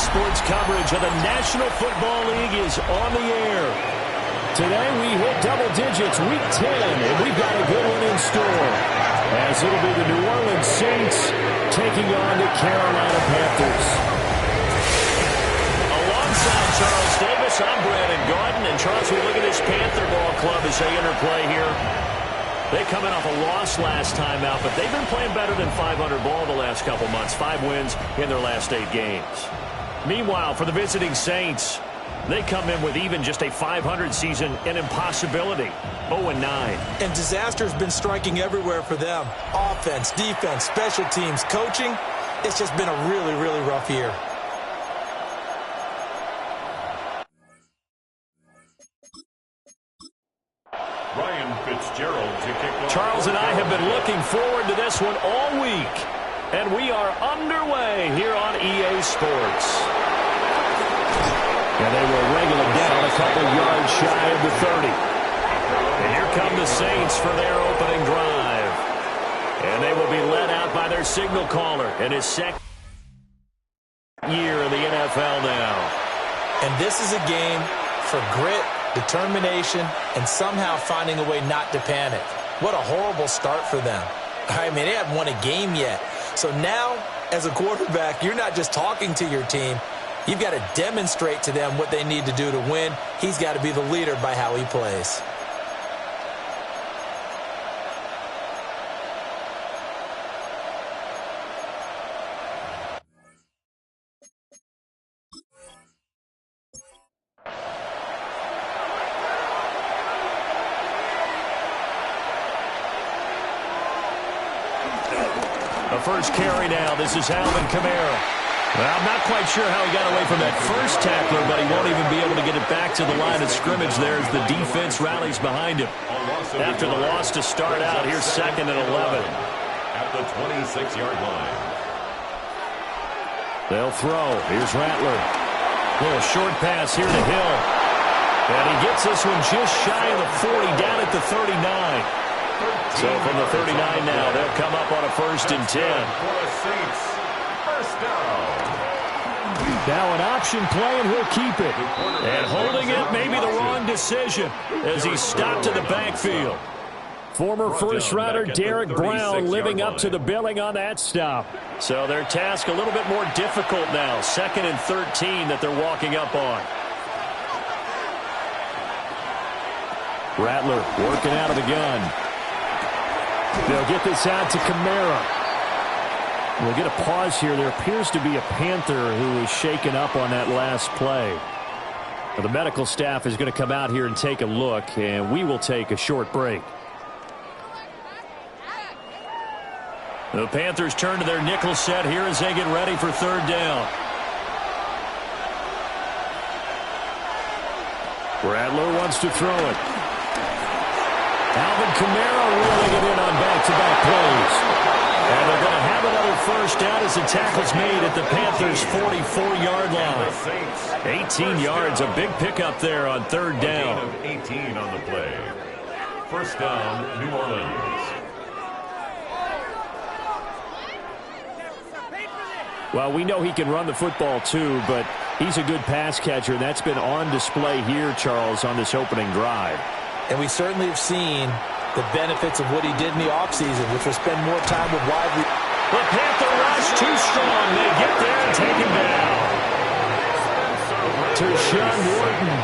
Sports coverage of the National Football League is on the air. Today we hit double digits, week 10, and we've got a good one in store. As it'll be the New Orleans Saints taking on the Carolina Panthers. Alongside Charles Davis, I'm Brandon Gordon. And Charles, we look at this Panther ball club as they interplay here. They coming off a loss last time out, but they've been playing better than 500 ball the last couple months. 5 wins in their last 8 games. Meanwhile, for the visiting Saints, they come in with even just a 500 season, an impossibility. 0-9. And disaster's been striking everywhere for them. Offense, defense, special teams, coaching. It's just been a really, really rough year. Ryan Fitzgerald to kick off. Charles and I have been looking forward to this one all week. And we are underway here on EA Sports. And they will wrangle it down a couple yards shy of the 30. And here come the Saints for their opening drive. And they will be led out by their signal caller in his second year in the NFL now. And this is a game for grit, determination, and somehow finding a way not to panic. What a horrible start for them. I mean, they haven't won a game yet. So now, as a quarterback, you're not just talking to your team. You've got to demonstrate to them what they need to do to win. He's got to be the leader by how he plays. First carry now. This is Alvin Kamara. Well, I'm not quite sure how he got away from that first tackler, but he won't even be able to get it back to the line of scrimmage there as the defense rallies behind him. After the loss to start out, here's 2nd and 11. At the 26-yard line. They'll throw. Here's Rattler. Little short pass here to Hill. And he gets this one just shy of the 40, down at the 39. So from the 39 now, they'll come up on a 1st and 10. Now an option play, and he'll keep it. And holding it, maybe the wrong decision as he's stopped in the backfield. Former first-rounder Derek Brown living up to the billing on that stop. So their task a little bit more difficult now. 2nd and 13 that they're walking up on. Rattler working out of the gun. They'll get this out to Kamara. We'll get a pause here. There appears to be a Panther who is shaken up on that last play. Well, the medical staff is going to come out here and take a look, and we will take a short break. The Panthers turn to their nickel set here as they get ready for 3rd down. Rattler wants to throw it. Alvin Kamara reeling it in on back-to-back plays. And they're going to have another 1st down as the tackle's made at the Panthers' 44-yard line. 18 yards, a big pickup there on 3rd down. 18 on the play. First down, New Orleans. Well, we know he can run the football too, but he's a good pass catcher, and that's been on display here, Charles, on this opening drive. And we certainly have seen the benefits of what he did in the offseason, which was spend more time with wide. The Panther rush too strong. They get there and take him down. Tershawn Wharton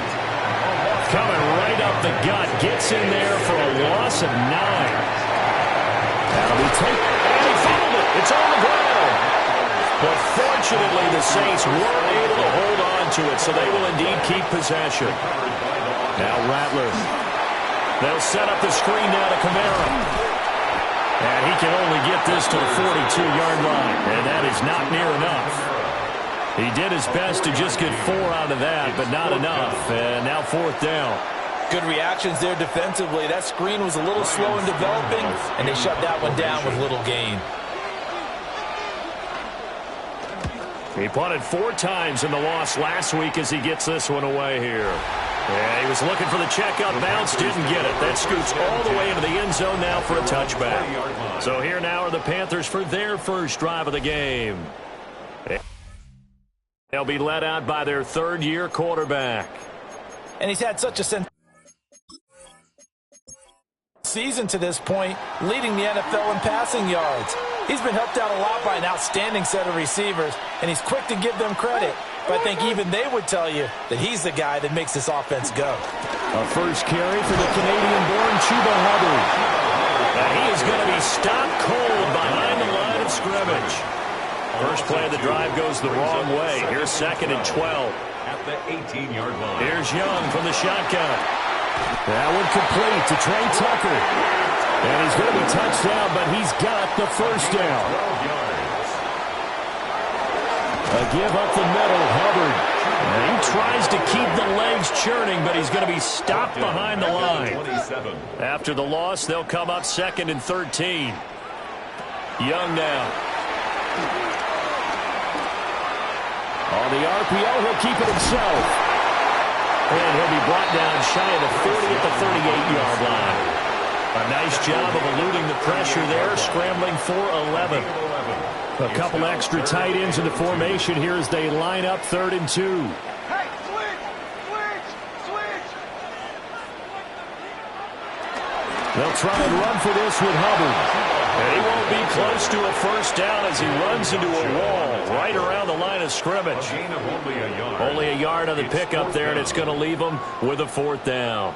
coming right up the gut. Gets in there for a loss of 9. That'll be taken. And he fumbled it. It's on the ground. But fortunately, the Saints were able to hold on to it, so they will indeed keep possession. Now Rattler. They'll set up the screen now to Kamara. And he can only get this to the 42-yard line, and that is not near enough. He did his best to just get 4 out of that, but not enough. And now 4th down. Good reactions there defensively. That screen was a little slow in developing, and they shut that one down with little gain. He punted 4 times in the loss last week as he gets this one away here. Yeah, he was looking for the checkup bounce, didn't get it. That scoots all the way into the end zone now for a touchback. So here now are the Panthers for their first drive of the game. They'll be led out by their 3rd-year quarterback. And he's had such a season to this point, leading the NFL in passing yards. He's been helped out a lot by an outstanding set of receivers, and he's quick to give them credit. But I think even they would tell you that he's the guy that makes this offense go. A first carry for the Canadian-born Chuba Hubbard. And he is going to be stopped cold behind the line of scrimmage. First play of the drive goes the wrong way. Here's 2nd and 12. At the 18-yard line. Here's Young from the shotgun. That one complete to Trey Tucker. And he's going to be touched down, but he's got the first down. 12 yards. A give up the middle, Hubbard. And he tries to keep the legs churning, but he's going to be stopped behind the line. 27. After the loss, they'll come up 2nd and 13. Young now. On the RPO, he'll keep it himself. And he'll be brought down shy of the 40 at the 38-yard line. A nice job of eluding the pressure there, scrambling for 11. A couple extra tight ends in the formation here as they line up 3rd and 2. Hey, switch! They'll try and run for this with Hubbard. And he won't be close to a first down as he runs into a wall right around the line of scrimmage. Gain of Only a yard on the pickup there, and it's going to leave him with a 4th down.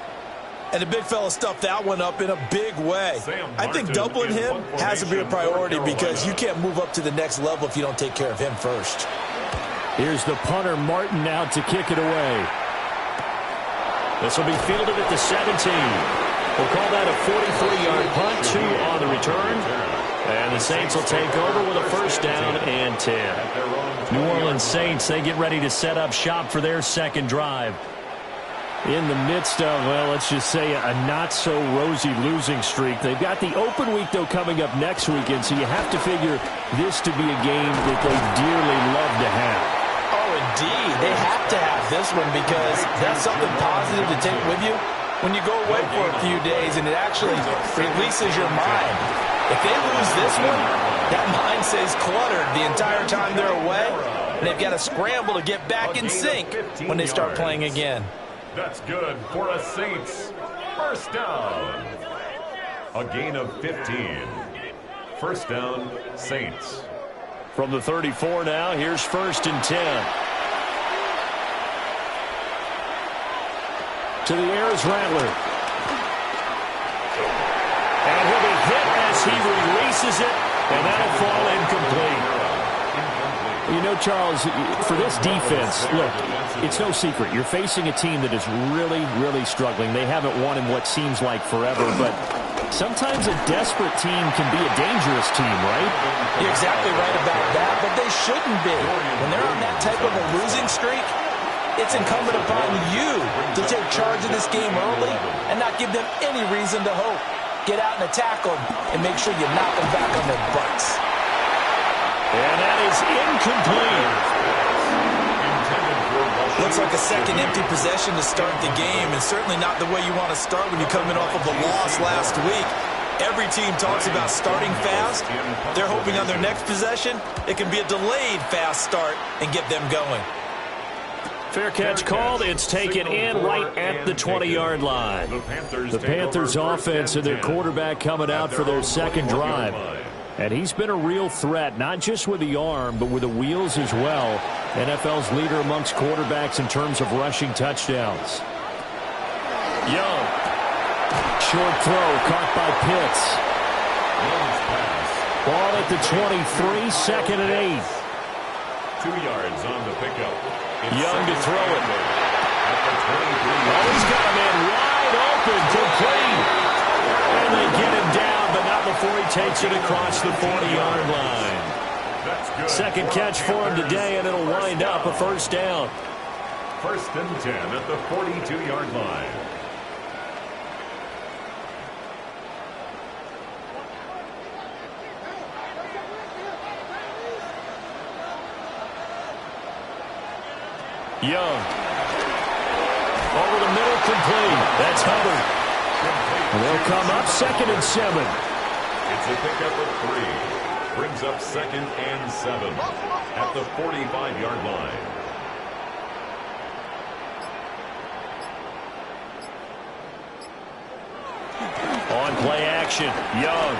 And the big fella stuffed that one up in a big way. I think doubling him has to be a priority because you can't move up to the next level if you don't take care of him first. Here's the punter, Martin, now to kick it away. This will be fielded at the 17. We'll call that a 43-yard punt, 2 on the return. And the Saints will take over with a first down and 10. New Orleans Saints, they get ready to set up shop for their 2nd drive. In the midst of, well, let's just say a not-so-rosy losing streak. They've got the open week, though, coming up next weekend, so you have to figure this to be a game that they dearly love to have. Oh, indeed. They have to have this one because that's something positive to take with you when you go away for a few days, and it actually releases your mind. If they lose this one, that mind stays cluttered the entire time they're away, and they've got to scramble to get back in sync when they start playing again. That's good for a Saints first down. A gain of 15. First down, Saints. From the 34 now, here's 1st and 10. To the air is Rattler. And he'll be hit as he releases it, and that'll fall incomplete. You know, Charles, for this defense, look, it's no secret. You're facing a team that is really, really struggling. They haven't won in what seems like forever, but sometimes a desperate team can be a dangerous team, right? You're exactly right about that, but they shouldn't be. When they're on that type of a losing streak, it's incumbent upon you to take charge of this game early and not give them any reason to hope. Get out and attack them and make sure you knock them back on their butts. And that is incomplete. Look, looks like a second empty possession to start the game, and certainly not the way you want to start when you're coming off of a loss last week. Every team talks about starting fast. They're hoping on their next possession, it can be a delayed fast start and get them going. Fair catch called. It's taken in right at the 20-yard line. The Panthers offense and their quarterback coming out for their second drive. And he's been a real threat, not just with the arm, but with the wheels as well. NFL's leader amongst quarterbacks in terms of rushing touchdowns. Young. Short throw caught by Pitts. Ball at the 23, second and 8. 2 yards on the pickup. Young to throw it. Oh, he's got a man wide open, complete. And they get him down, but not before he takes it across the 40-yard line. Second catch for him today, and it'll wind up a first down. First and 10 at the 42-yard line. Young. Over the middle, complete. That's Hubbard. And they'll come up second and 7. It's a pickup of 3. Brings up second and 7 at the 45-yard line. On play action, Young.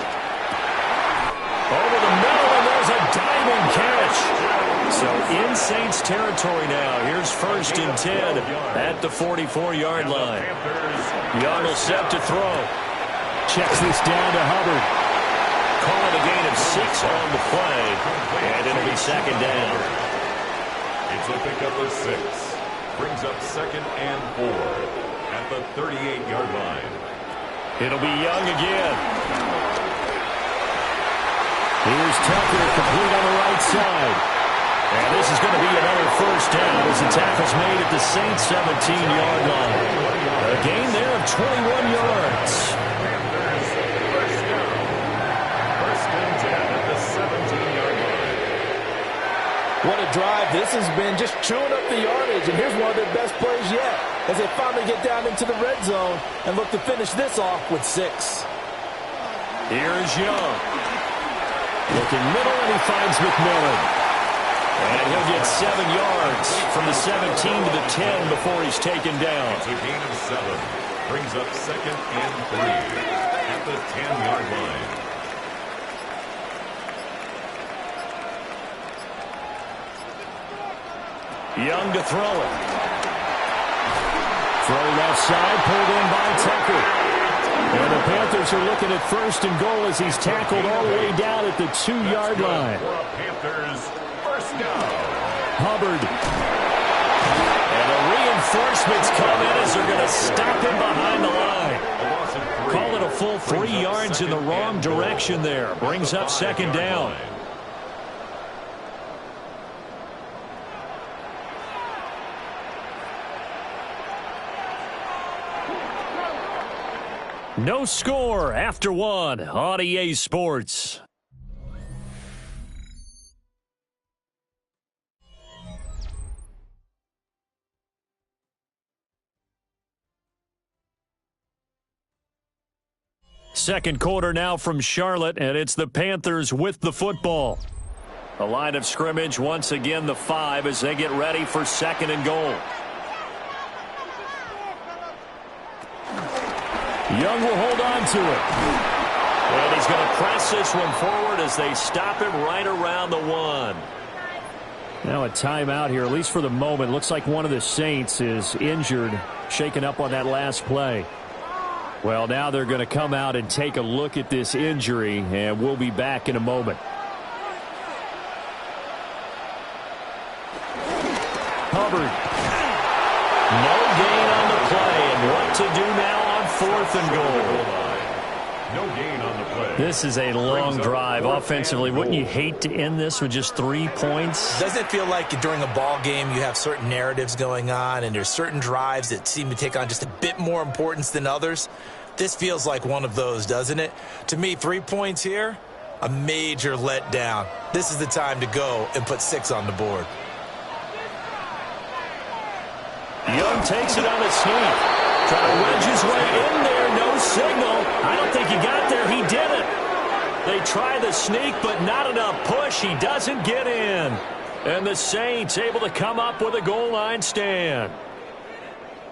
Over the middle, and there's a diving catch. So in Saints territory now. Here's first and 10 at the 44-yard line. Young will set to throw. Checks this down to Hubbard. Calling a gain of 6 on the play. And it'll be second down. It's a pickup of 6. Brings up second and 4 at the 38-yard line. It'll be Young again. Here's Tucker, complete on the right side. And this is going to be another first down as the tackle's made at the Saints 17-yard line. A gain there of 21 yards. First down. First and 10 at the 17-yard line. What a drive this has been, just chewing up the yardage. And here's one of their best plays yet as they finally get down into the red zone and look to finish this off with 6. Here's Young. Looking middle, and he finds McMillan. And he'll get 7 yards from the 17 to the 10 before he's taken down. It's a gain of 7. Brings up second and 3 at the 10-yard line. Young to throw it. Throw left side, pulled in by Tucker. And the Panthers are looking at first and goal as he's tackled all the way down at the 2-yard line. Panthers first down. Hubbard. And the reinforcements come in as they're going to stop him behind the line. Call it a full 3 yards in the wrong direction there. Brings up second down. No score after 1 on EA Sports. Second quarter now from Charlotte, and it's the Panthers with the football. The line of scrimmage once again the 5 as they get ready for second and goal. Young will hold on to it. And he's going to press this one forward as they stop him right around the 1. Now a timeout here, at least for the moment. Looks like one of the Saints is injured, shaken up on that last play. Well, now they're going to come out and take a look at this injury, and we'll be back in a moment. Hubbard. No gain on the play, and what to do now on 4th and goal. No gain on the play. This is a long drive offensively. Wouldn't you hate to end this with just 3 points? Doesn't it feel like during a ball game you have certain narratives going on and there's certain drives that seem to take on just a bit more importance than others? This feels like one of those, doesn't it? To me, 3 points here, a major letdown. This is the time to go and put 6 on the board. Young takes it on a sneak. Trying to wedge his way in there. No signal. I don't think he got there. He did it. They try the sneak, but not enough push. He doesn't get in. And the Saints able to come up with a goal line stand.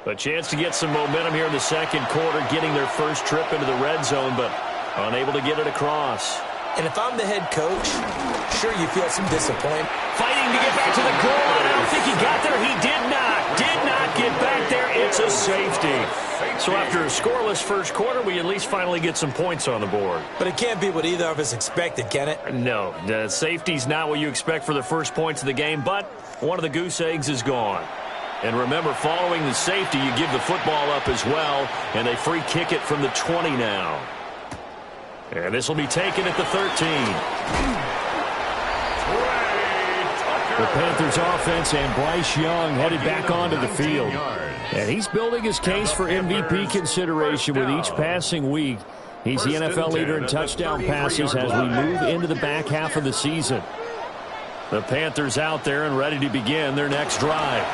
A chance to get some momentum here in the second quarter, getting their first trip into the red zone, but unable to get it across. And if I'm the head coach, sure you feel some disappointment. Fighting to get back to the goal line. I don't think he got there. He did not get back there. It's a safety. So after a scoreless first quarter, we at least finally get some points on the board. But it can't be what either of us expected, can it? No, the safety's not what you expect for the first points of the game, but one of the goose eggs is gone. And remember, following the safety, you give the football up as well, and they free kick it from the 20 now. And this will be taken at the 13. The Panthers offense and Bryce Young headed back onto the field. And he's building his case for MVP consideration with each passing week. He's the NFL leader in touchdown passes as we move into the back half of the season. The Panthers out there and ready to begin their next drive.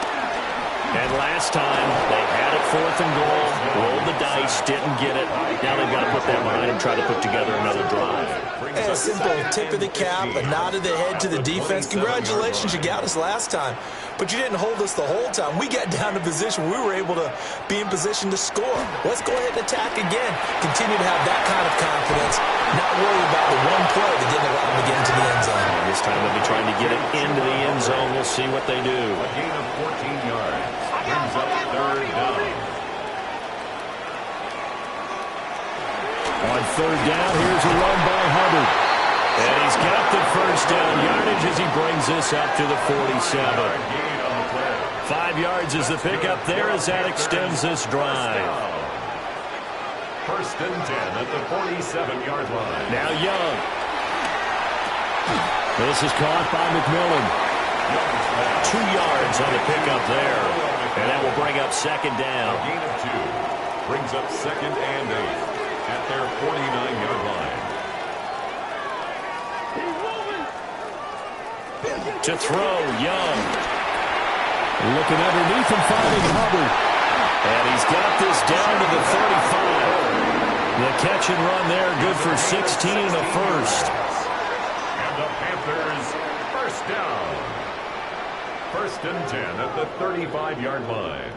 And last time, they had it 4th and goal, rolled the dice, didn't get it. Now they've got to put that behind and try to put together another drive. And a simple tip of the cap, a nod of the head to the defense. Congratulations, you got us last time. But you didn't hold us the whole time. We got down to position. We were able to be in position to score. Let's go ahead and attack again. Continue to have that kind of confidence. Not worry about the one play that didn't allow them to get into the end zone. And this time they'll be trying to get it into the end zone. We'll see what they do. A gain of 14 yards. Brings up 3rd down. On 3rd down, here's a run by Hubbard. And he's got the first down yardage as he brings this up to the 47. 5 yards is the pickup there as that extends this drive. 1st and 10 at the 47-yard line. Now Young. This is caught by McMillan. 2 yards on the pickup there. And that will bring up 2nd down. A gain of 2. Brings up 2nd and 8 at their 49-yard line. To throw, Young. Looking underneath and finding Hubbard. And he's got this down to the 35. The catch and run there, good for 16 and a first. And the Panthers, 1st down. 1st and 10 at the 35-yard line.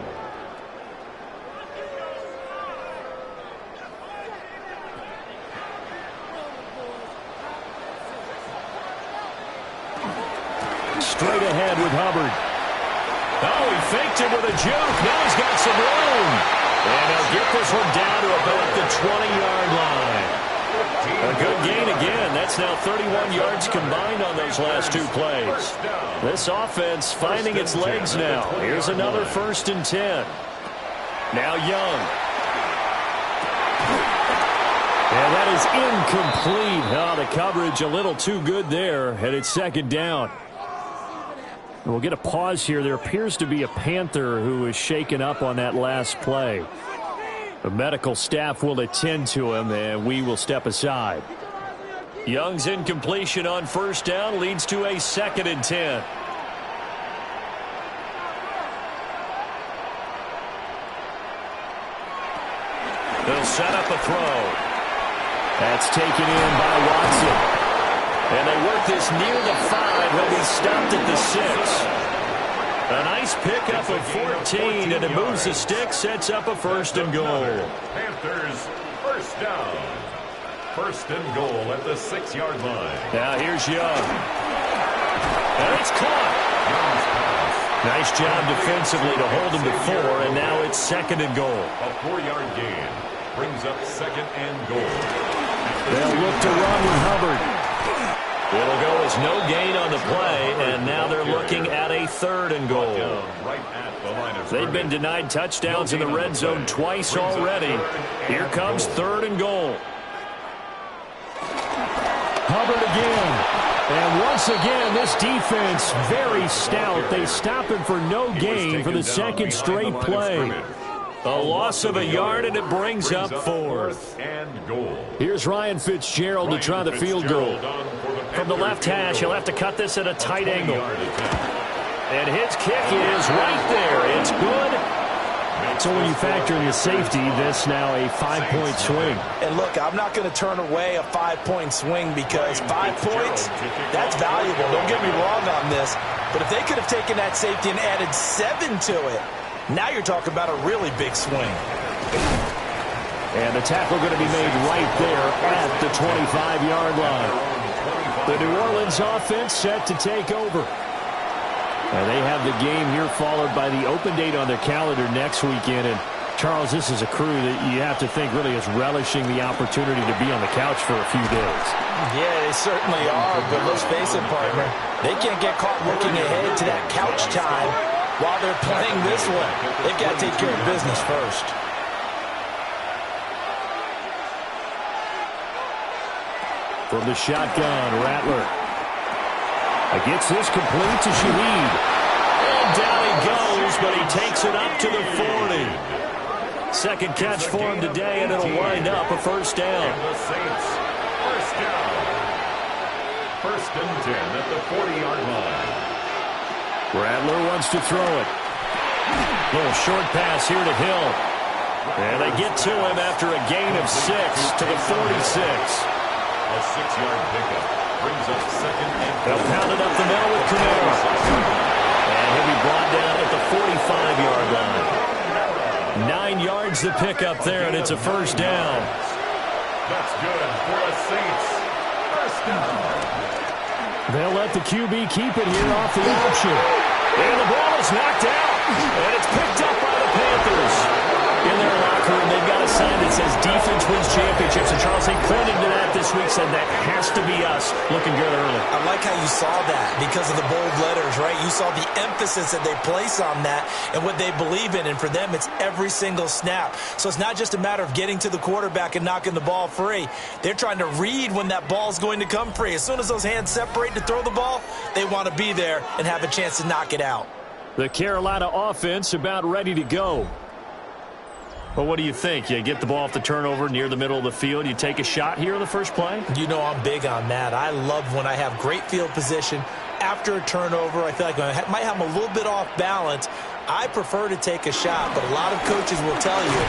Straight ahead with Hubbard. Oh, he faked it with a juke. Now he's got some room. And he'll get this one down to about the 20-yard line. A good gain again. That's now 31 yards combined on those last 2 plays. This offense finding its legs now. Here's another 1st and 10. Now Young. And that is incomplete. Oh, the coverage a little too good there. And it's 2nd down. We'll get a pause here. There appears to be a Panther who is shaken up on that last play. The medical staff will attend to him, and we will step aside. Young's incompletion on 1st down leads to a 2nd and 10. They'll set up a throw. That's taken in by Watson. And they work this near the 5. He'll be stopped at the 6. A nice pickup of 14, and it moves the stick, sets up a 1st and goal. Panthers, 1st down. 1st and goal at the 6-yard line. Now here's Young. And it's caught. Nice job defensively to hold him to 4, and now it's 2nd and goal. A 4-yard gain brings up 2nd and goal. They'll look to run with Hubbard. It'll go as no gain on the play, and now they're looking at a 3rd and goal. They've been denied touchdowns in the red zone twice already. Here comes 3rd and goal. Hubbard again. And once again, this defense very stout. They stop him for no gain for the 2nd straight play. A loss of a yard, and it brings up 4th. Here's Ryan Fitzgerald to try the field goal. From the left hash, he'll have to cut this at a tight angle. And his kick is right there. It's good, So when you factor in the safety, this now a 5-point swing. And look, I'm not going to turn away a 5-point swing because 5 points, that's valuable. Don't get me wrong on this. But if they could have taken that safety and added 7 to it, now you're talking about a really big swing. And the tackle going to be made right there at the 25-yard line. The New Orleans offense set to take over. And they have the game here followed by the open date on their calendar next weekend. And, Charles, this is a crew that you have to think really is relishing the opportunity to be on the couch for a few days. Yeah, they certainly are. But let's face it, partner, they can't get caught looking ahead to that couch time while they're playing this one. They've got to take care of business first. From the shotgun, Rattler. Gets this complete to Shaheed. And down he goes, but he takes it up to the 40. Second catch for him today, and it'll wind up a first down. And the Saints, first down. First and 10 at the 40-yard line. Rattler wants to throw it. Little short pass here to Hill. And they get to him after a gain of 6 to the 46. A 6-yard pickup brings up second and 4. They'll pound it up the middle with Camara. And he'll be brought down at the 45-yard line. 9 yards to pick up there, and it's a first down. That's good for the Saints. First down. They'll let the QB keep it here off the option. And the ball is knocked out. And it's picked up by the Panthers. In their locker room, they've got a sign that says defense wins championships. And Charles, they pointed to that this week, said that has to be us. Looking good early. I like how you saw that because of the bold letters, right? You saw the emphasis that they place on that and what they believe in. And for them, it's every single snap. So it's not just a matter of getting to the quarterback and knocking the ball free. They're trying to read when that ball's going to come free. As soon as those hands separate to throw the ball, they want to be there and have a chance to knock it out. The Carolina offense about ready to go. Well, what do you think? You get the ball off the turnover near the middle of the field. You take a shot here on the first play? You know I'm big on that. I love when I have great field position. After a turnover, I feel like I might have them a little bit off balance. I prefer to take a shot, but a lot of coaches will tell you,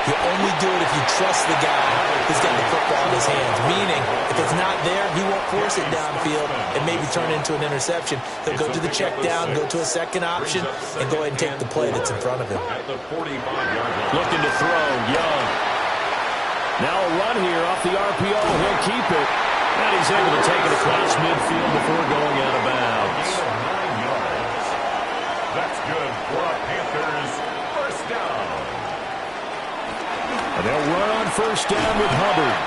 you only do it if you trust the guy who's got the football in his hands. Meaning, if it's not there, he won't force it downfield and maybe turn it into an interception. He'll go to the check down, go to a second option, and go ahead and take the play that's in front of him. Looking to throw, Young. Now a run here off the RPO. He'll keep it. And he's able to take it across midfield before going out of bounds. 9 yards. That's good for a Panthers first down. And they'll run on first down with Hubbard.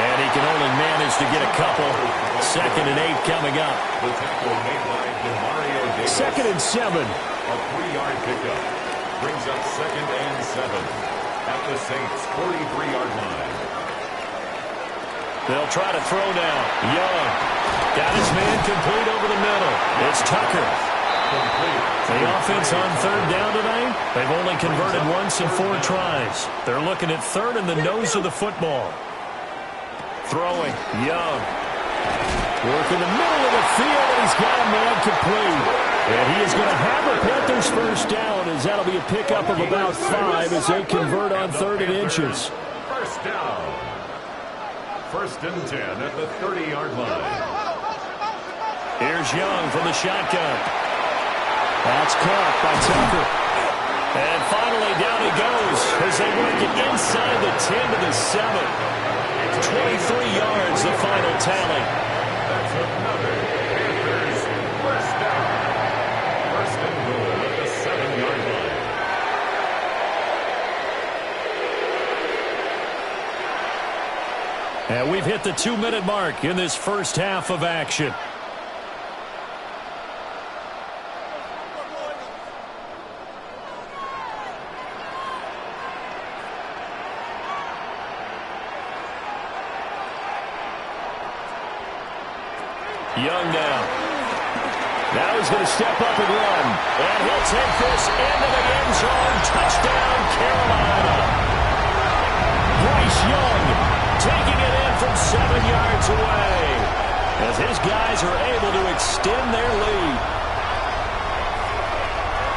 And he can only manage to get a couple. 2nd and 8 coming up. The tackle made by Demario Davis. 2nd and 7. A 3-yard pickup brings up 2nd and 7 at the Saints' 43-yard line. They'll try to throw now. Young got his man complete over the middle. It's Tucker. The offense on 3rd down tonight, they've only converted once in 4 tries. They're looking at 3rd in the nose of the football. Throwing, Young. Work in the middle of the field, and he's got a man complete. And he is going to have a Panthers first down, as that'll be a pickup of about 5 as they convert on 3rd and inches. First down. 1st and 10 at the 30-yard line. Here's Young from the shotgun. That's caught by Tucker. And finally down he goes as they work it inside the 10 to the 7. 23 yards, the final tally. That's another Panthers first down. 1st and goal at the 7-yard line. And we've hit the 2-minute mark in this first half of action. Young now. Now he's going to step up and run. And he'll take this into the end zone. Touchdown, Carolina. Bryce Young taking it in from 7 yards away as his guys are able to extend their lead.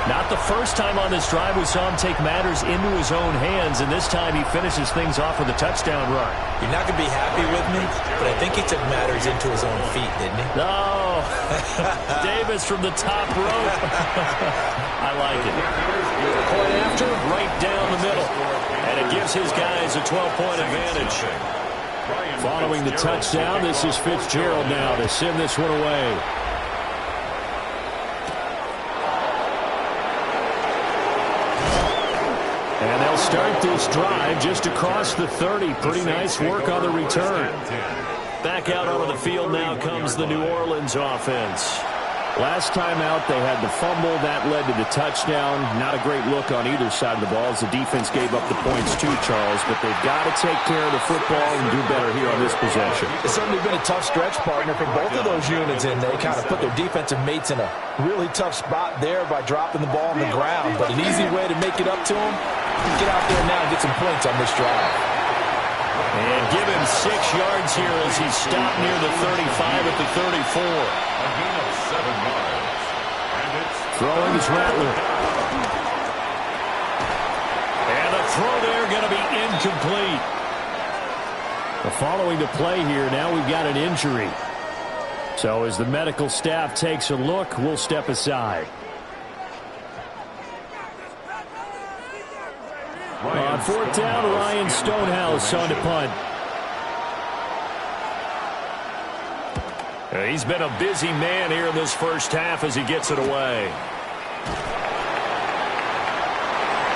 Not the first time on this drive we saw him take matters into his own hands, and this time he finishes things off with a touchdown run. You're not going to be happy with me, but I think he took matters into his own feet, didn't he? No. Davis from the top rope. I like it. Point after, right down the middle. And it gives his guys a 12-point advantage. Following the touchdown, this is Fitzgerald now to send this one away. And they'll start this drive just across the 30. Pretty nice work on the return. Back out onto the field now comes the New Orleans offense. Last time out, they had the fumble. That led to the touchdown. Not a great look on either side of the ball as the defense gave up the points too, Charles. But they've got to take care of the football and do better here on this possession. It's certainly been a tough stretch, partner, for both of those units, and they kind of put their defensive mates in a really tough spot there by dropping the ball on the ground. But an easy way to make it up to them, get out there now and get some points on this drive. And give him 6 yards here as he stopped near the 35 at the 34. A gain of 7 yards. And it's throwing is Rattler. And the throw there going to be incomplete. Following the play here, now we've got an injury. So as the medical staff takes a look, we'll step aside. On 4th down, Ryan Stonehouse on to punt. He's been a busy man here in this first half as he gets it away.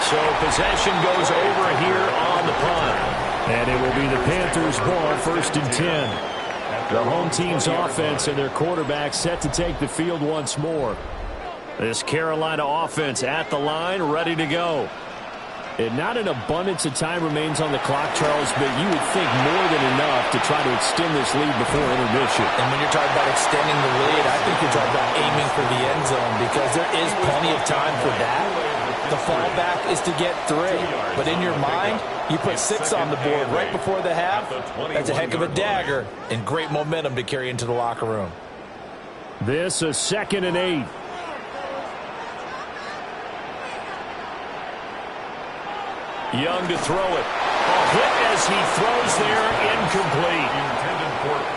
So possession goes over here on the punt. And it will be the Panthers' ball, 1st and 10. The home team's offense and their quarterback set to take the field once more. This Carolina offense at the line, ready to go. And not an abundance of time remains on the clock, Charles, but you would think more than enough to try to extend this lead before intermission. And when you're talking about extending the lead, I think you're talking about aiming for the end zone because there is plenty of time for that. The fallback is to get 3. But in your mind, you put 6 on the board right before the half. That's a heck of a dagger and great momentum to carry into the locker room. This is 2nd and 8. Young to throw it. A hit as he throws there, incomplete.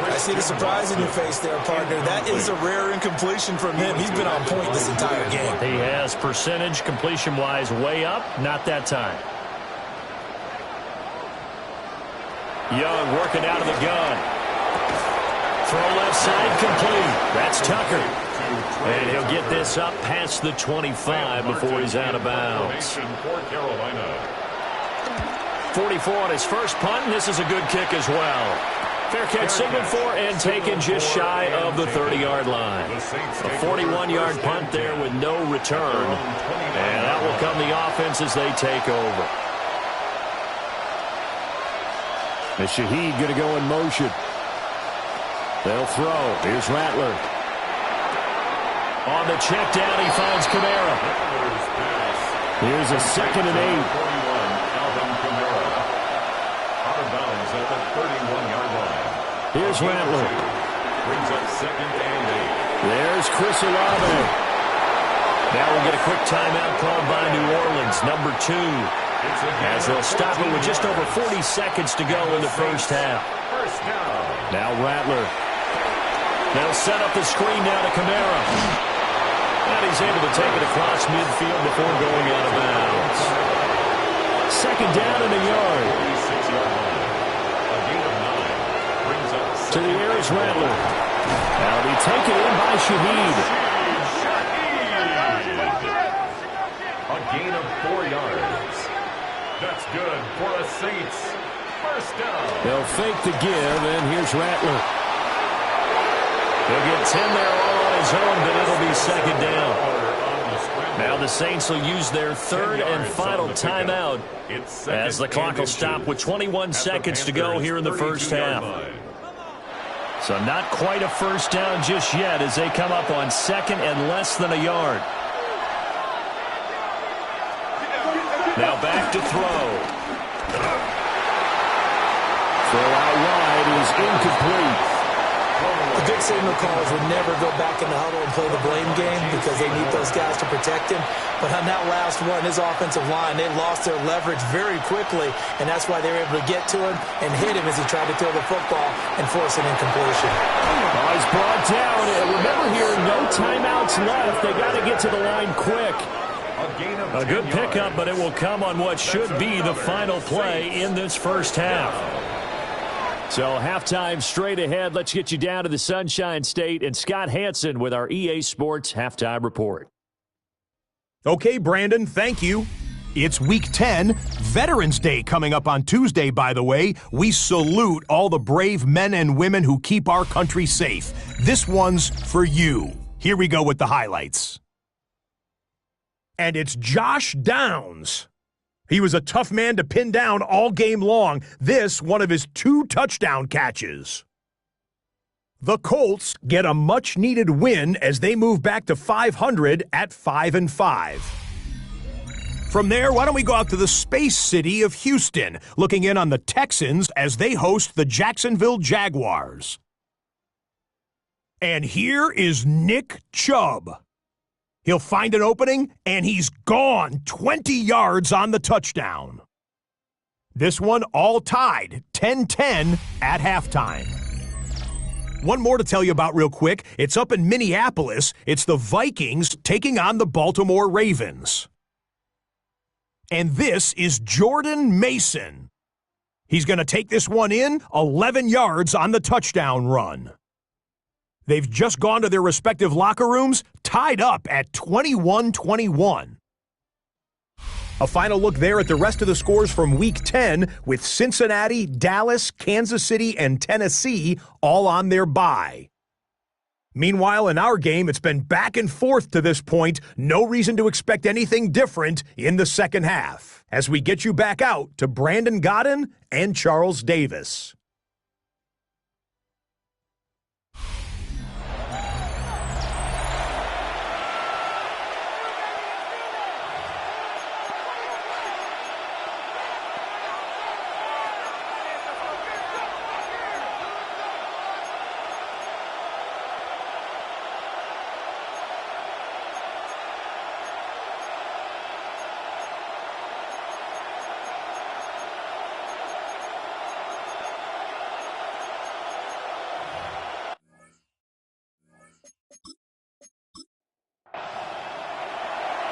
I see the surprise in your face there, partner. That is a rare incompletion from him. He's been on point this entire game. He has percentage completion-wise way up. Not that time. Young working out of the gun. Throw left side, complete. That's Tucker. And he'll get this up past the 25 before he's out of bounds. 44 on his first punt, and this is a good kick as well. Fair catch signaled for and taken just shy of the 30-yard line. A 41-yard punt there with no return. And that will come the offense as they take over. The Shaheed going to go in motion. They'll throw. Here's Rattler. On the check down, he finds Kamara. Here's a 2nd and 8. at the 31-yard line. Here's Rattler. Brings up 2nd and 8. There's Chris Olave. Now we'll get a quick timeout called by New Orleans, number 2. As they'll stop it with just over 40 seconds to go in the first half. First down. Now Rattler. They'll set up the screen now to Kamara. And he's able to take it across midfield before going out of bounds. 2nd down and a yard. 46-yard line. A gain of 9. Brings up To the air is Rattler. That'll be taken in by Shaheed. A gain of 4 yards. That's good for a Saints. First down. They'll fake the give, and here's Rattler. He'll get 10 there all on his own, but it'll be 2nd down. Now the Saints will use their 3rd and final timeout as the clock will stop with 21 seconds to go here in the first half. So not quite a first down just yet as they come up on 2nd and less than a yard. Now back to throw. Throw out wide is incomplete. The good signal callers would never go back in the huddle and play the blame game because they need those guys to protect him. But on that last one, his offensive line, they lost their leverage very quickly, and that's why they were able to get to him and hit him as he tried to throw the football and force an incompletion. Oh, he's brought down. And remember here, no timeouts left. They got to get to the line quick. A good pickup, but it will come on what should be the final play in this first half. So halftime straight ahead. Let's get you down to the Sunshine State and Scott Hansen with our EA Sports Halftime Report. Okay, Brandon, thank you. It's Week 10, Veterans Day coming up on Tuesday, by the way. We salute all the brave men and women who keep our country safe. This one's for you. Here we go with the highlights. And it's Josh Downs. He was a tough man to pin down all game long. This, one of his 2 touchdown catches. The Colts get a much-needed win as they move back to 500 at 5-5. From there, why don't we go out to the space city of Houston, looking in on the Texans as they host the Jacksonville Jaguars. And here is Nick Chubb. He'll find an opening, and he's gone 20 yards on the touchdown. This one all tied, 10-10 at halftime. One more to tell you about real quick. It's up in Minneapolis. It's the Vikings taking on the Baltimore Ravens. And this is Jordan Mason. He's going to take this one in, 11 yards on the touchdown run. They've just gone to their respective locker rooms, tied up at 21-21. A final look there at the rest of the scores from Week 10 with Cincinnati, Dallas, Kansas City, and Tennessee all on their bye. Meanwhile, in our game, it's been back and forth to this point. No reason to expect anything different in the second half as we get you back out to Brandon Godden and Charles Davis.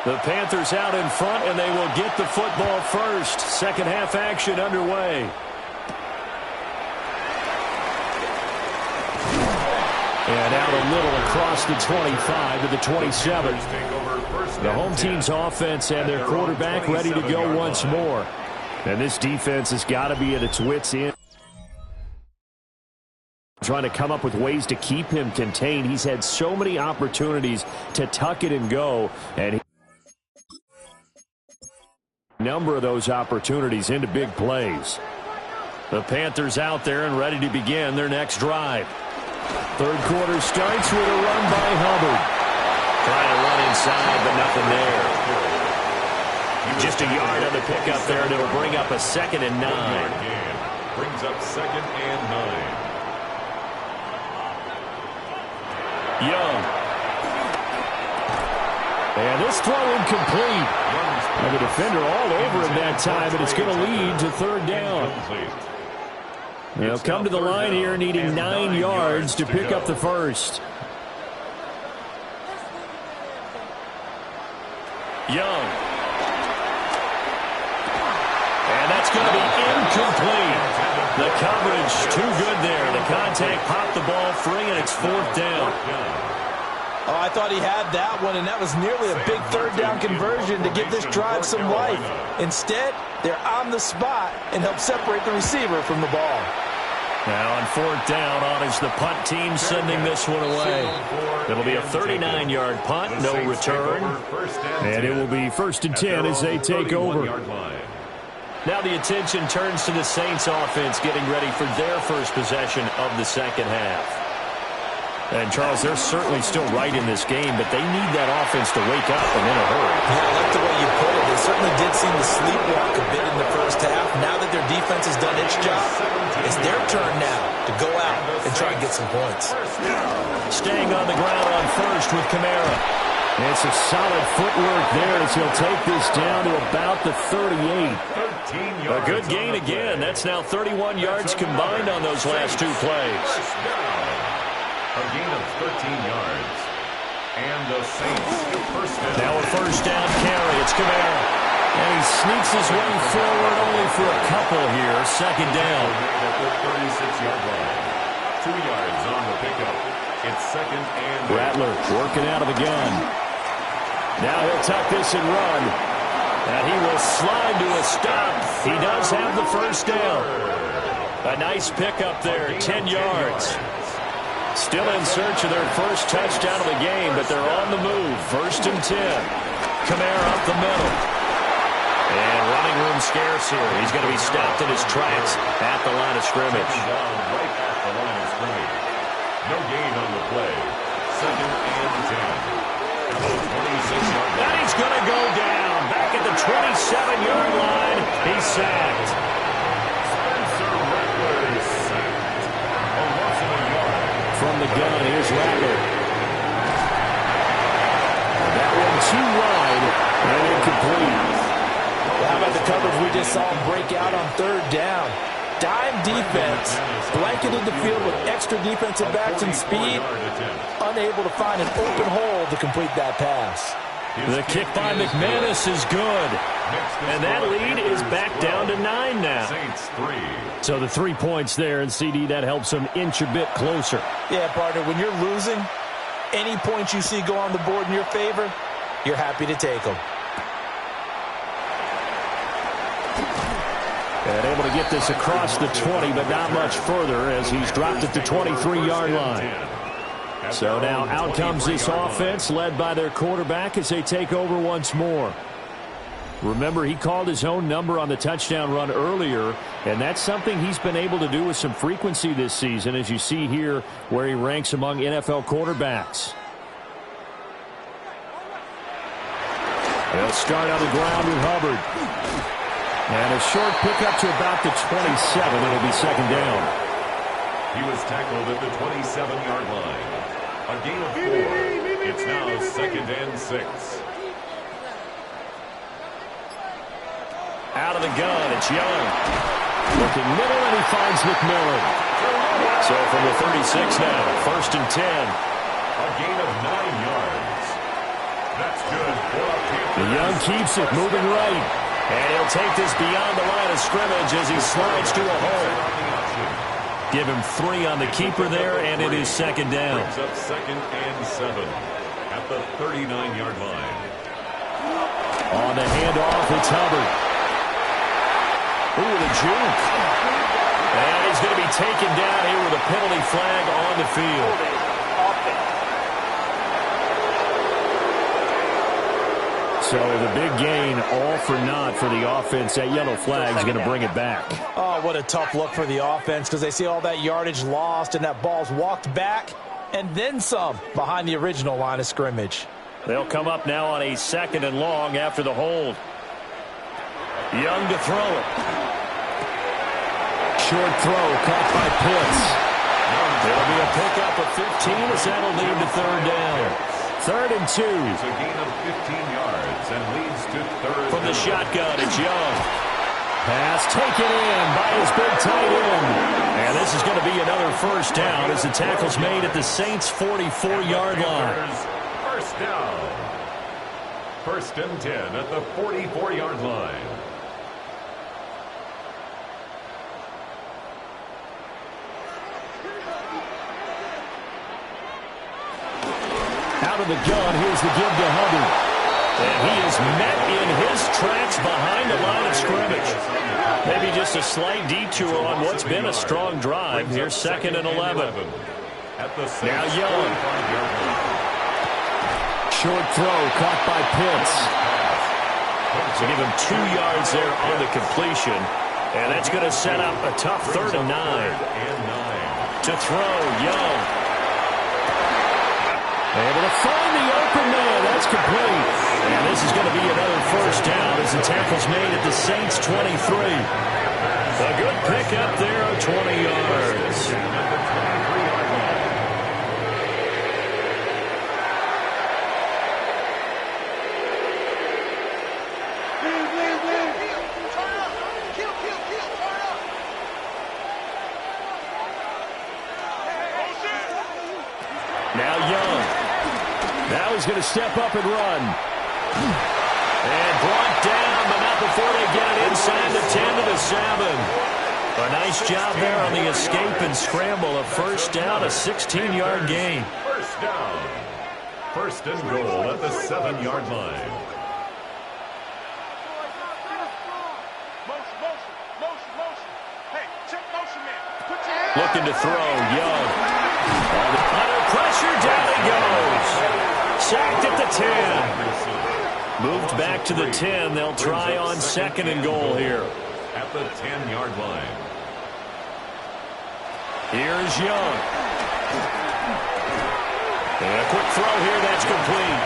The Panthers out in front, and they will get the football first. Second half action underway. And out a little across the 25 to the 27. The home team's offense and their quarterback ready to go once more. And this defense has got to be at its wits' end, trying to come up with ways to keep him contained. He's had so many opportunities to tuck it and go, and number of those opportunities into big plays. The Panthers out there and ready to begin their next drive. Third quarter starts with a run by Hubbard. Trying to run inside, but nothing there. Just a yard on the pickup there, and it'll bring up a 2nd and 9. Brings up 2nd and 9. Young. And this throw incomplete. And the defender all over him that time, and it's going to lead to 3rd down. They'll come to the line here needing 9 yards to pick up the first. Young. And that's going to be incomplete. The coverage too good there. The contact popped the ball free, and it's 4th down. Oh, I thought he had that one, and that was nearly a big 3rd down conversion to give this drive some life. Instead, they're on the spot and help separate the receiver from the ball. Now on 4th down, on is the punt team sending this one away. It'll be a 39-yard punt, no return. And it will be 1st and 10 as they take over. Now the attention turns to the Saints offense getting ready for their first possession of the second half. And, Charles, they're certainly still right in this game, but they need that offense to wake up and in a hurry. Yeah, I like the way you put it. they certainly did seem to sleepwalk a bit in the first half. Now that their defense has done its job, it's their turn now to go out and try and get some points. Staying on the ground on first with Kamara. It's a solid footwork there as he'll take this down to about the 38. A good gain again. That's now 31 yards combined on those last two plays. A gain of 13 yards. And the Saints first down. Now a first down carry. It's Kamara. And he sneaks his way forward only for a couple here. Second down. At the 36-yard line. 2 yards on the pickup. It's second and... Rattler working out of the gun. Now he'll tuck this and run. And he will slide to a stop. He does have the first down. A nice pickup there, 10 yards. Still in search of their first touchdown of the game, but they're on the move. First and 10. Kamara up the middle. And running room scarce here. He's going to be stopped in his tracks at the line of scrimmage. Right at the line of scrimmage. No gain on the play. Second and 10. And he's going to go down. Back at the 27-yard line. He's sacked. From the gun, here's Rattler. That one too wide and incomplete. How about the coverage we just saw him break out on third down? Dime defense, blanketed the field with extra defensive backs and speed, unable to find an open hole to complete that pass. The kick by McManus is good. And that lead is back down to 9 now. So the 3 points there, and CD, that helps them inch a bit closer. Yeah, partner, when you're losing, any points you see go on the board in your favor, you're happy to take them. And able to get this across the 20, but not much further as he's dropped at the 23-yard line. So now out comes this offense led by their quarterback as they take over once more. Remember, he called his own number on the touchdown run earlier, and that's something he's been able to do with some frequency this season, as you see here where he ranks among NFL quarterbacks. They'll start on the ground with Hubbard. And a short pickup to about the 27. It'll be second down. He was tackled at the 27-yard line. A gain of 4. It's now second and 6. Out of the gun, it's Young. Looking middle, and he finds McMillan. So from the 36 now, first and 10. A gain of 9 yards. That's good for a Panther. The Young keeps it, moving right. And he'll take this beyond the line of scrimmage as he slides to a hole. Give him 3 on the keeper there, and it is second down. Brings up second and 7 at the 39-yard line. On the handoff, it's Hubbard. Ooh, the juke. And he's going to be taken down here with a penalty flag on the field. So the big gain, all for naught for the offense. That yellow flag is going to bring it back. Oh, what a tough look for the offense because they see all that yardage lost and that ball's walked back and then some behind the original line of scrimmage. They'll come up now on a second and long after the hold. Young to throw it. Short throw caught by Pitts. There'll be a pickup of 15 as that'll lead to third down. Third and 2. It's a gain of 15 yards and leads to third. From the shotgun, it's Young. Pass taken in by his big tight end. And this is going to be another first down as the tackle's made at the Saints' 44-yard line. First down. First and 10 at the 44-yard line. Out of the gun, here's the give to Hubbard. And he is met in his tracks behind the line of scrimmage. Maybe just a slight detour on what's been a strong drive. Here's second and 11. Now Young. Short throw caught by Pitts. So give him 2 yards there on the completion. And that's going to set up a tough third and 9. To throw, Young. Able to find the open man. That's complete. And this is going to be another first down as the tackle's made at the Saints 23. A good pickup there of 20 yards. Now Young. Now he's going to step up and run. And brought down, but not before they get it inside the 10 to the 7. A nice job there on the escape and scramble. A first down, a 16-yard gain. First down. First and goal at the 7-yard line. Looking to throw, Young. Under pressure, down he goes. Sacked at the 10. Moved back to the 10. They'll try on second and goal here. At the 10-yard line. Here's Young. And a quick throw here, that's complete.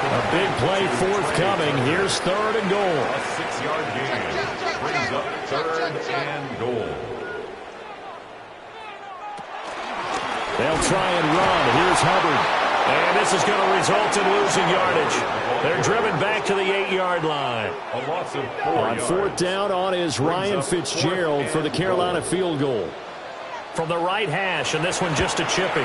A big play forthcoming. Here's third and goal. A 6-yard gain. Brings up third and goal. They'll try and run. Here's Hubbard. And this is going to result in losing yardage. They're driven back to the 8-yard line. A loss of 4 On yards. fourth down, on is Ryan Fitzgerald for the Carolina field goal. From the right hash, and this one just a chippy.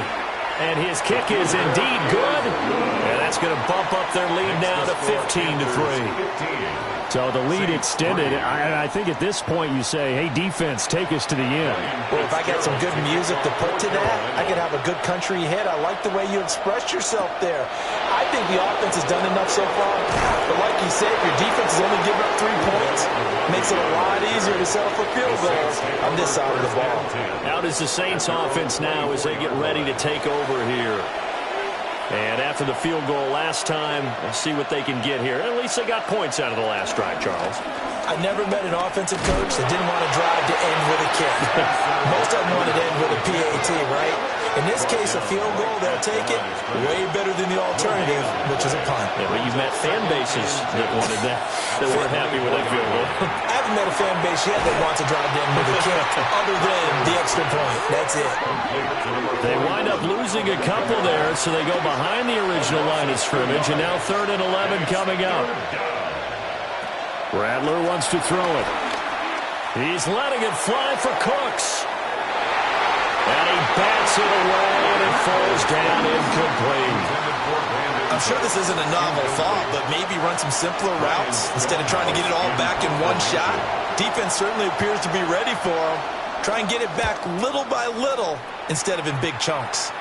And his kick is indeed good. And that's going to bump up their lead now to 15-3. So the lead extended. I think at this point you say, hey, defense, take us to the end. Well, if I got some good music to put to that, I could have a good country hit. I like the way you expressed yourself there. I think the offense has done enough so far. But like you said, your defense has only given up 3 points. Makes it a lot easier to settle for field goals on this side of the ball. How does the Saints offense now as they get ready to take over here? And after the field goal last time, we'll see what they can get here. At least they got points out of the last drive, Charles. I never met an offensive coach that didn't want to drive to end with a kick. Most of them wanted to end with a PAT, right? In this case, a field goal, they'll take it. Way better than the alternative, which is a punt. Yeah, but you've met fan bases that wanted that weren't happy with that field goal. I haven't met a fan base yet that wants to drive to end with a kick, other than the extra point. That's it. They wind up losing a couple there, so they go behind the original line of scrimmage, and now 3rd and 11 coming up. Rattler wants to throw it. He's letting it fly for Cooks. And he bats it away, and it falls down incomplete. I'm sure this isn't a novel thought, but maybe run some simpler routes instead of trying to get it all back in one shot. Defense certainly appears to be ready for him. Try and get it back little by little instead of in big chunks.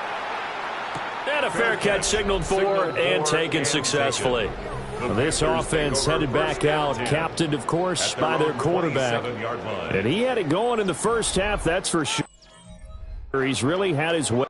And a fair catch signaled for and taken successfully. This offense headed back out, captained, of course, by their quarterback. And he had it going in the first half, that's for sure. He's really had his way.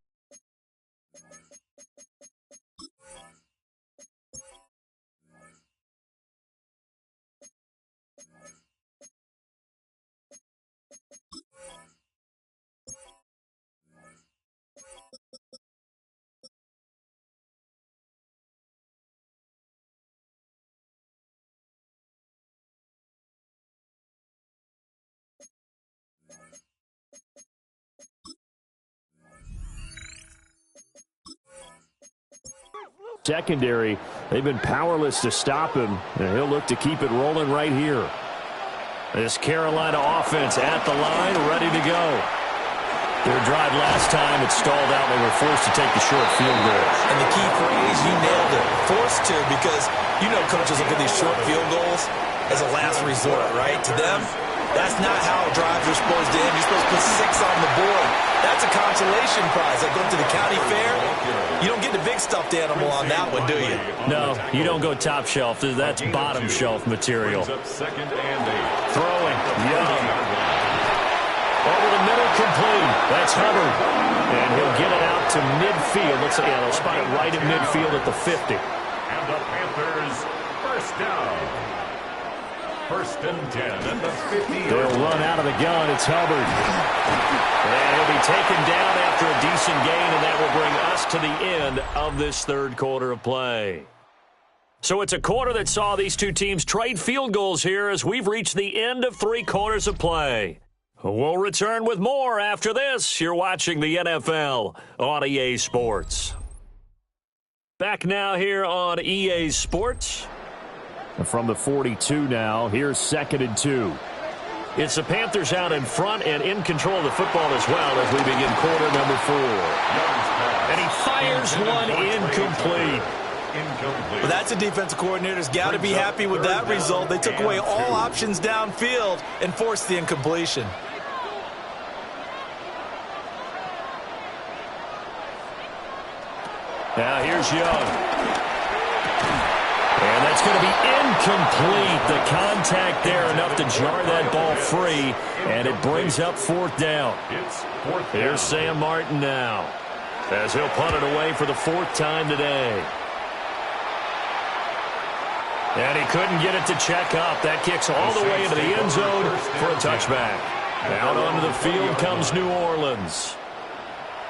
Secondary, they've been powerless to stop him, and he'll look to keep it rolling right here. This Carolina offense at the line, ready to go. Their drive last time, it stalled out. They were forced to take the short field goal. And the key phrase, you nailed it. Forced to, because you know coaches look at these short field goals as a last resort, right? To them, that's not how drives are supposed to end. You're supposed to put 6 on the board. That's a consolation prize. Like going to the county fair, you don't get the big stuffed animal on that one, do you? No, you don't go top shelf. That's bottom shelf material. Throwing, Young. Over the middle, complete. That's Hubbard. And he'll get it out to midfield. Let's see, yeah, they'll spot it right at midfield at the 50. And the Panthers first down. First and 10 at the 50. They'll run out of the gun. It's Hubbard. And he'll be taken down after a decent gain, and that will bring us to the end of this third quarter of play. So it's a quarter that saw these two teams trade field goals here as we've reached the end of 3 quarters of play. We'll return with more after this. You're watching the NFL on EA Sports. Back now here on EA Sports. From the 42 now, here's 2nd and 2. It's the Panthers out in front and in control of the football as well as we begin quarter number 4. And he fires one incomplete. Well, that's a defensive coordinator's got to be happy with that result. They took away all options downfield and forced the incompletion. Now here's Young. And that's going to be incomplete. The contact there enough to jar that ball free, and it brings up 4th down. Here's Sam Martin now as he'll punt it away for the 4th time today. And he couldn't get it to check up. That kicks all the way into the end zone for a touchback. Out onto the field comes New Orleans.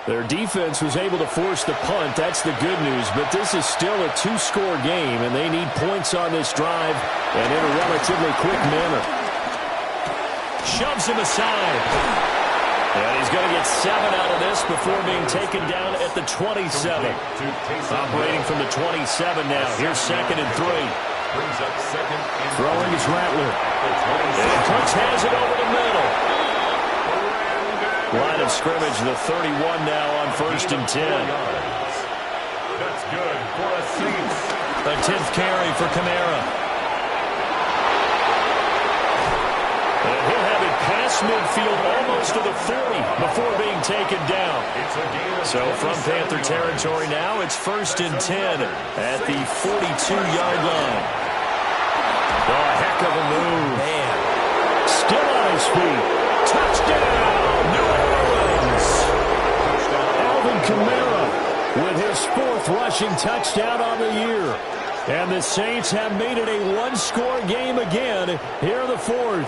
Their defense was able to force the punt. That's the good news. But this is still a 2-score game, and they need points on this drive and in a relatively quick manner. Shoves him aside. And he's going to get 7 out of this before being taken down at the 27. Operating from the 27 now. Here's 2nd and 3. Throwing is Rattler. And Cooks has it over the middle. Line of scrimmage, the 31 now on 1st and 10. That's good for a Saints. A 10th carry for Kamara. And he'll have it past midfield almost to the 40 before being taken down. So from Panther territory now, it's 1st and 10 at the 42-yard line. Oh, a heck of a move. Man. Still on his feet. Touchdown! New Orleans! Alvin Kamara with his 4th rushing touchdown on the year. And the Saints have made it a 1-score game again here in the 4th.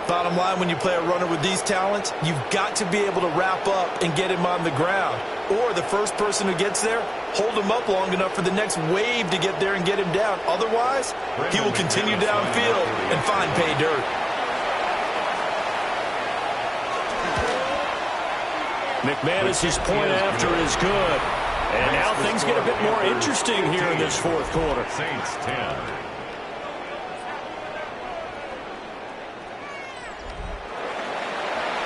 Bottom line, when you play a runner with these talents, you've got to be able to wrap up and get him on the ground. Or the first person who gets there, hold him up long enough for the next wave to get there and get him down. Otherwise, he will continue downfield and find pay dirt. McManus's point after is good. And now things get a bit more interesting here in this 4th quarter. Saints 10.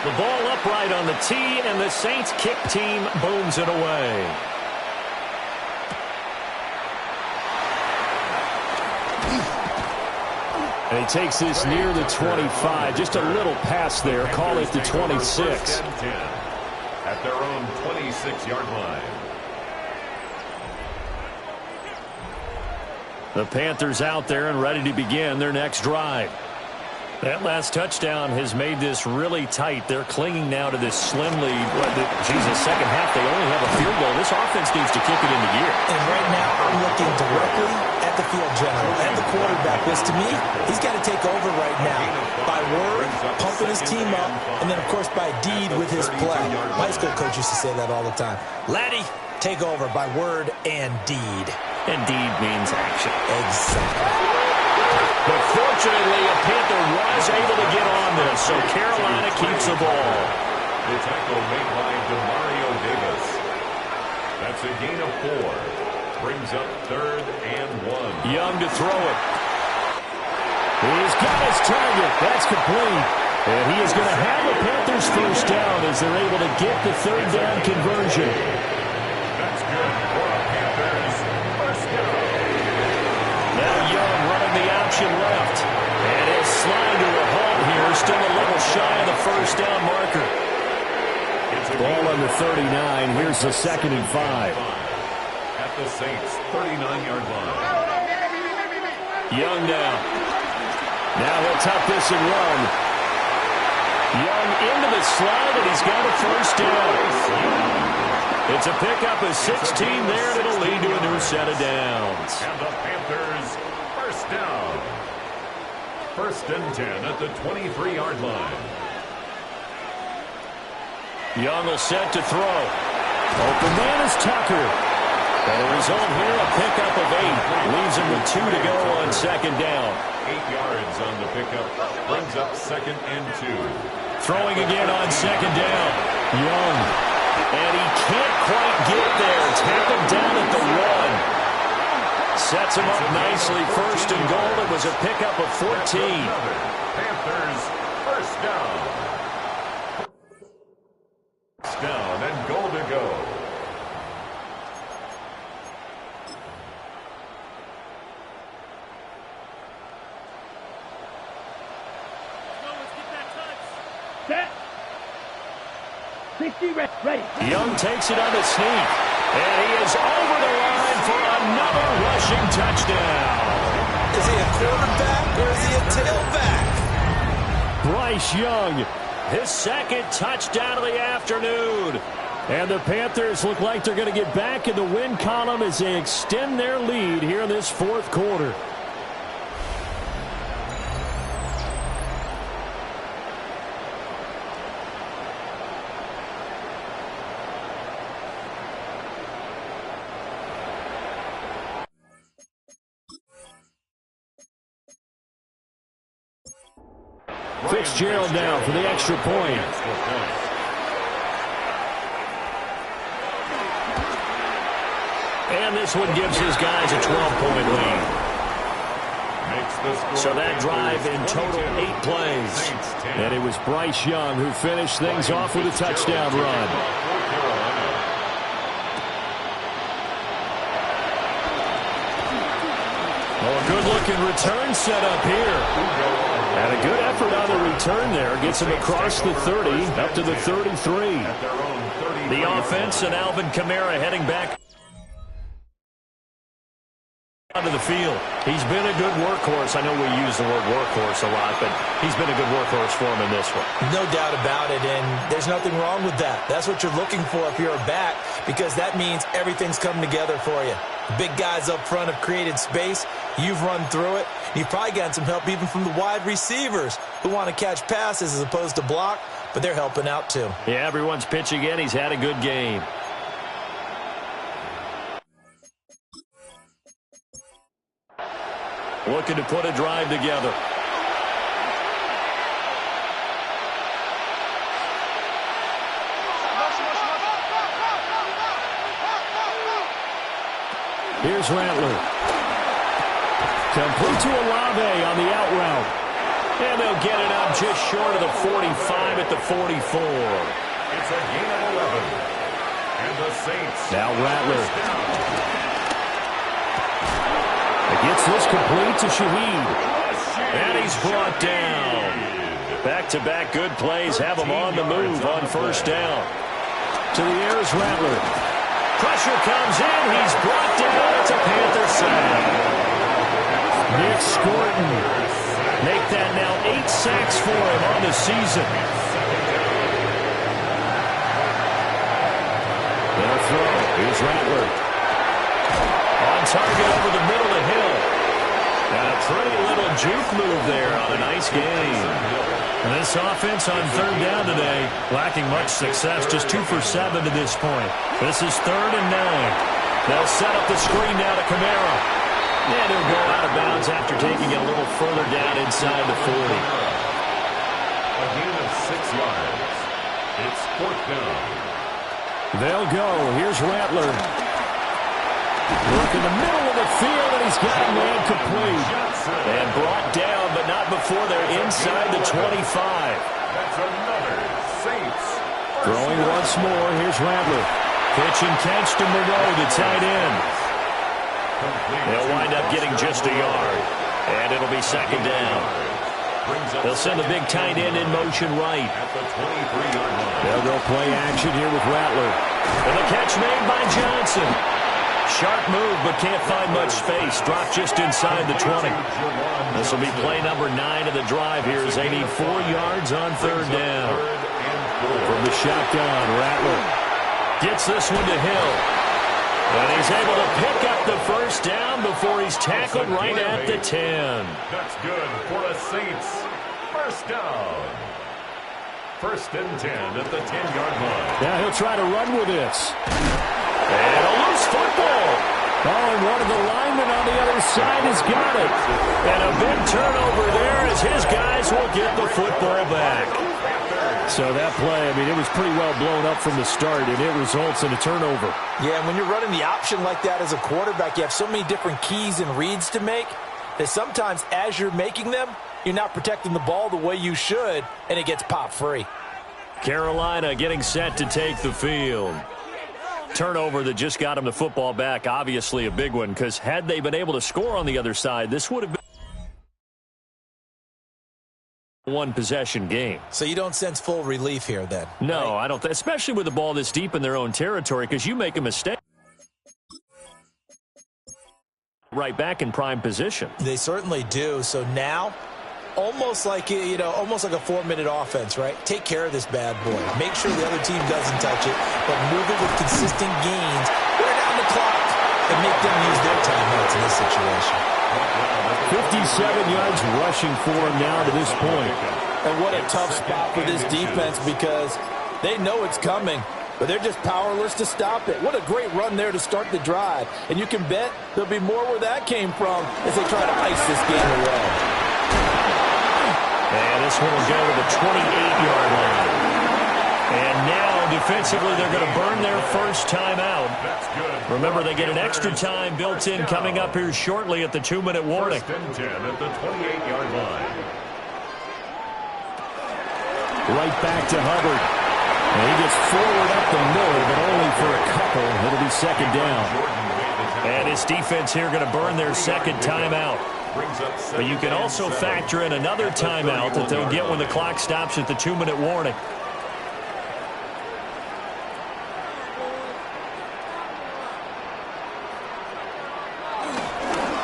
The ball upright on the tee, and the Saints kick team booms it away. And he takes this near the 25. Just a little pass there. Call it the 26. At their own 26-yard line. The Panthers out there and ready to begin their next drive. That last touchdown has made this really tight. They're clinging now to this slim lead. Second half, they only have a field goal. This offense needs to kick it into gear. And right now, I'm looking directly at the field general and the quarterback. Because to me, he's got to take over right now. By word, pumping his team up, and then, of course, by deed with his play. My school coach used to say that all the time. Laddie, take over by word and deed. And deed means action. Exactly. But fortunately, a Panther was able to get on this, so Carolina keeps the ball. The tackle made by Demario Davis. That's a gain of 4. Brings up 3rd and 1. Young to throw it. He's got his target. That's complete. And he is going to have the Panthers first down as they're able to get the 3rd down conversion. That's good for a Panthers first down. Now Young running the option left. And he'll slide to a halt here. Still a little shy of the first down marker. Ball on the 39. Here's the 2nd and 5. At the Saints' 39-yard line. Young now. Now he'll tuck this and run. Young into the slide, and he's got a first down. It's a pickup of 16 there, and it'll lead to a new set of downs. And the Panthers first down. First and 10 at the 23-yard line. Young will set to throw. Open man is Tucker. And the result here, a pickup of 8. Leaves him with 2 to go on second down. 8 yards on the pickup. Brings up second and 2. Throwing again on second down. Young. And he can't quite get there. Tackled down at the 1. Sets him up nicely. First and goal. It was a pickup of 14. Panthers first down. First down and goal to go. Young takes it on the sneak. And he is over the line for another rushing touchdown. Is he a quarterback or is he a tailback? Bryce Young, his second touchdown of the afternoon. And the Panthers look like they're going to get back in the win column as they extend their lead here in this fourth quarter. Fitzgerald now for the extra point. And this one gives his guys a 12-point lead. So that drive in total 8 plays. And it was Bryce Young who finished things off with a touchdown run. Oh, a good-looking return set up here. And a good effort on the return there. Gets him across the 30, up to the 33. The offense and Alvin Kamara heading back onto the field. He's been a good workhorse. I know we use the word workhorse a lot, but he's been a good workhorse for him in this one. No doubt about it, and there's nothing wrong with that. That's what you're looking for if you're a back, because that means everything's coming together for you. Big guys up front have created space. You've run through it. You've probably gotten some help even from the wide receivers who want to catch passes as opposed to block, but they're helping out too. Yeah, everyone's pitching in. He's had a good game. Looking to put a drive together. Here's Rattler. Complete to Olave on the out route. And they'll get it up just short of the 45 at the 44. It's a gain of 11. And the Saints. Now Rattler. It gets this complete to Shaheed. And he's brought down. Back-to-back good plays have him on the move on first down. To the air is Rattler. Pressure comes in. He's brought down. It's a Panther sack. Nick Scorton. Make that now 8 sacks for him on the season. They'll throw. Here's Rattler. On target over the middle of Hill. And a pretty little juke move there on a nice game. And this offense on third down today, lacking much success, just 2 for 7 to this point. This is 3rd and 9. They'll set up the screen now to Kamara. And he'll go out of bounds after taking it a little further down inside the 40. A gain of 6 yards. It's 4th down. They'll go. Here's Rattler. Look in the middle of the field, and he's got a man complete. And brought down, but not before they're inside the 25. That's another Saints. Throwing once more. Here's Rattler. Pitch and catch to Moreau, the tight end. They'll wind up getting just a yard. And it'll be second down. They'll send the big tight end in motion right. They'll go play action here with Rattler. And the catch made by Johnson. Sharp move, but can't find much space. Dropped just inside the 20. This will be play number 9 of the drive here as they need 4 yards on third down. From the shotgun, Rattler gets this one to Hill. And he's able to pick up the first down before he's tackled right at the 10. That's good for a Saints first down. First and 10 at the 10-yard line. Yeah, he'll try to run with this. And a loose football. Oh, and one of the linemen on the other side has got it. And a big turnover there as his guys will get the football back. So that play, I mean, it was pretty well blown up from the start, and it results in a turnover. Yeah, and when you're running the option like that as a quarterback, you have so many different keys and reads to make that sometimes as you're making them, you're not protecting the ball the way you should, and it gets popped free. Carolina getting set to take the field. Turnover that just got him the football back, obviously a big one, because had they been able to score on the other side, this would have been one-possession game. So you don't sense full relief here then? No, right? I don't, especially with the ball this deep in their own territory, because you make a mistake. Right back in prime position. They certainly do. So now, almost like a 4-minute offense, right? Take care of this bad boy. Make sure the other team doesn't touch it, but move it with consistent gains. Wear down the clock and make them use their timeouts in this situation. 57 yards rushing for him now to this point. And what a tough spot for this defense because they know it's coming, but they're just powerless to stop it. What a great run there to start the drive. And you can bet there'll be more where that came from as they try to ice this game away. And this one will go to the 28-yard line. And now, defensively, they're going to burn their first timeout. Remember, they get an extra time built in coming up here shortly at the 2-minute warning. First and 10 at the 28-yard line. Right back to Hubbard. And he gets forward up the middle, but only for a couple. It'll be second down. And his defense here going to burn their second timeout. But you can also factor in another timeout that they'll get when the clock stops at the 2-minute warning.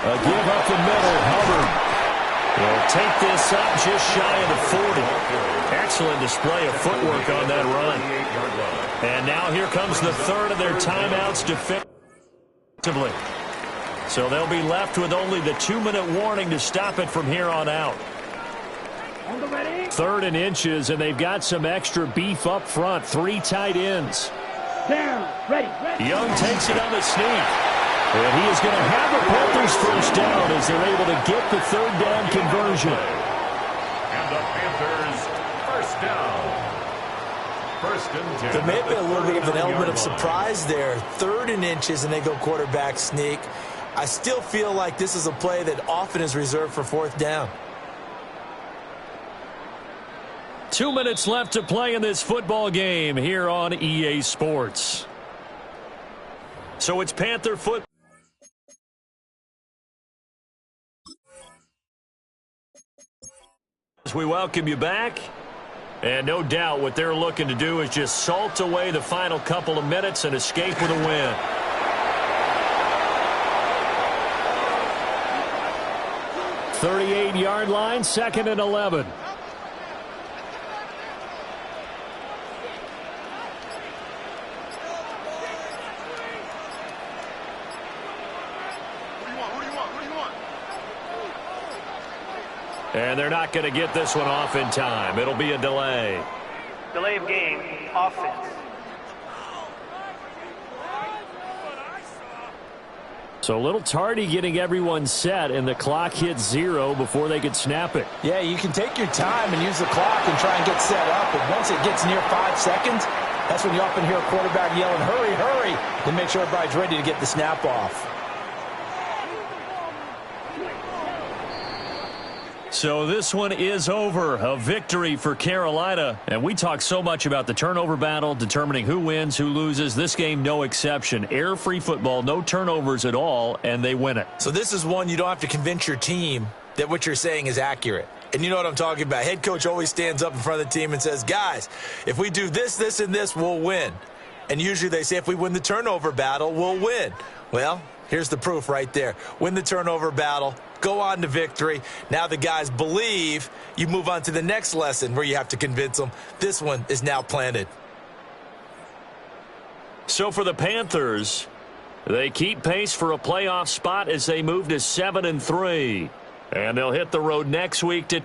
A give up the middle, Hubbard. They'll take this up just shy of the 40. Excellent display of footwork on that run. And now here comes the third of their timeouts defensively. So they'll be left with only the 2-minute warning to stop it from here on out. 3rd and inches, and they've got some extra beef up front. 3 tight ends. Young takes it on the sneak. And he is going to have the Panthers first down as they're able to get the 3rd down conversion. And the Panthers first down. First and 10. There may have been a little bit of an element of surprise there. 3rd and inches, and they go quarterback sneak. I still feel like this is a play that often is reserved for 4th down. 2 minutes left to play in this football game here on EA Sports. So it's Panther football. We welcome you back. And no doubt what they're looking to do is just salt away the final couple of minutes and escape with a win. .38-yard line, 2nd and 11. And they're not going to get this one off in time. It'll be a delay. Delay of game, offense. So a little tardy getting everyone set, and the clock hits 0 before they could snap it. Yeah, you can take your time and use the clock and try and get set up, but once it gets near 5 seconds, that's when you often hear a quarterback yelling, hurry, hurry, then make sure everybody's ready to get the snap off. So this one is over. A victory for Carolina. And we talk so much about the turnover battle, determining who wins, who loses. This game, no exception. Air-free football, no turnovers at all, and they win it. So this is one you don't have to convince your team that what you're saying is accurate. And you know what I'm talking about. Head coach always stands up in front of the team and says, guys, if we do this, this, and this, we'll win. And usually they say if we win the turnover battle, we'll win. Well, here's the proof right there. Win the turnover battle. Go on to victory. Now the guys believe. You move on to the next lesson where you have to convince them. This one is now planted. So for the Panthers, They keep pace for a playoff spot as they move to 7-3. And they'll hit the road next week to